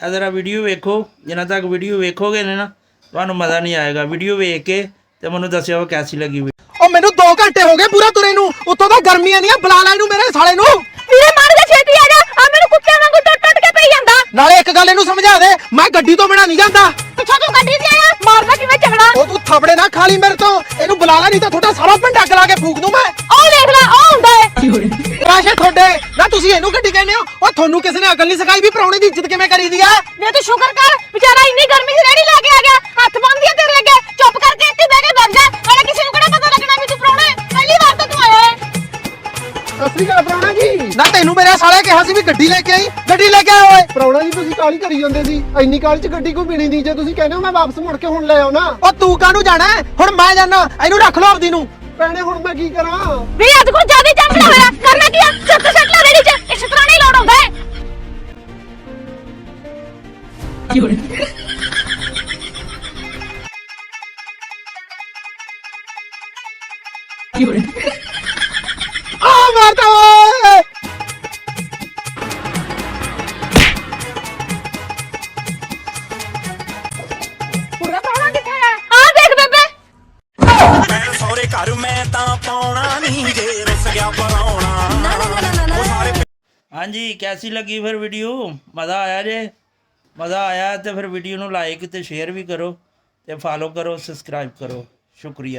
जरा वीडियो वेखो, जिन्ना तक वीडियो वेखोगे ना तुहानू मज़ा नहीं आएगा। वीडियो वेख के ते मैनू दस्सिओ कैसी लगी। ओ मैनू 2 घंटे हो गए पूरा तुरे नू, उत्तों तो गर्मियां दी बुला लै इनू मेरे साले नू। ਵੀਰੇ ਮਾਰ ਦੇ ਛੇਤੀ आ जा, आ मैनू कुत्ते वांगू टुट के पई जांदा। नाले एक गल इनू समझा दे, मैं गड्डी तो बिना नहीं जांदा। पिछो तू गड्डी ते आया, मारदा किवें झगड़ा। ओ तू थपड़े ना खाली मेरे तो, इनू बुला लै नहीं तो थोड़ा सारा पिंड अग ला के फूक दूं मैं। ओ देख ले ओ हुंदा है राशे थोड़े ना तुसी इनू गड्डी कहने हो, ओ थानू किसी ने अकल नहीं सिखाई भी प्राहुणे दी इज्जत किवें करी दी है। वे तू शुक्र कर बेचारा इन्नी गर्मी च रेड़ी लेके आ गया, हाथ बंद दिया तेरे अगे। चुप करके इत्थे बैठ के बैठ जा, नाले किसी नू किहड़ा पता लगना भी तू प्राहुणा है, पहली बार तो तू आया है। ਸਸਰੀ ਕਾ ਪ੍ਰਾਹੁਣਾ ਜੀ ਨਾ ਤੈਨੂੰ ਮੇਰੇ ਸਾਲੇ ਕਿਹਾ ਸੀ ਵੀ ਗੱਡੀ ਲੈ ਕੇ ਆਈ, ਗੱਡੀ ਲੈ ਕੇ ਆਇਆ ਓਏ। ਪ੍ਰਾਹੁਣਾ ਜੀ ਤੁਸੀਂ ਕਾਲੀ ਕਰੀ ਜਾਂਦੇ ਸੀ, ਇੰਨੀ ਕਾਲੀ ਚ ਗੱਡੀ ਕੋਈ ਪੀਣੀ ਦੀ, ਜੇ ਤੁਸੀਂ ਕਹਿੰਦੇ ਹੋ ਮੈਂ ਵਾਪਸ ਮੁੜ ਕੇ ਹੁਣ ਲੈ ਆਉ ਨਾ। ਉਹ ਤੂੰ ਕਾਹਨੂੰ ਜਾਣਾ ਹੁਣ, ਮੈਂ ਜਾਣਾ, ਇਹਨੂੰ ਰੱਖ ਲਓ ਆਪਦੀ ਨੂੰ। ਭੈਣੇ ਹੁਣ ਮੈਂ ਕੀ ਕਰਾਂ? ਵੀ ਅੱਜ ਕੁਝ ਜ਼ਿਆਦਾ ਚੰਬੜਾ ਹੋਇਆ, ਕਰਨਾ ਕੀ ਆ? ਸੱਤ ਲਾ ਰੇੜੀ ਚ, ਇਸ ਤਰ੍ਹਾਂ ਨਹੀਂ ਲੋੜ ਹੁੰਦਾ ਹੈ। ਆ ਮਾਰਦਾ ਓਏ। ਪੂਰਾ ਪ੍ਰਾਹੁਣਾ ਕਿੱਥੇ ਹੈ? ਆ ਦੇਖ ਬੇਬੇ ਮੈਂ ਸਹੁਰੇ ਘਰ ਮੈਂ ਤਾਂ ਪਾਉਣਾ ਨਹੀਂ ਜੇ ਰਸ ਗਿਆ ਪਰਾਉਣਾ। ਉਹ ਸਾਰੇ हाँ जी, कैसी लगी फिर वीडियो? मज़ा आया जे? मज़ा आया तो फिर वीडियो नू लाइक तो शेयर भी करो, तो फॉलो करो, सब्सक्राइब करो। शुक्रिया।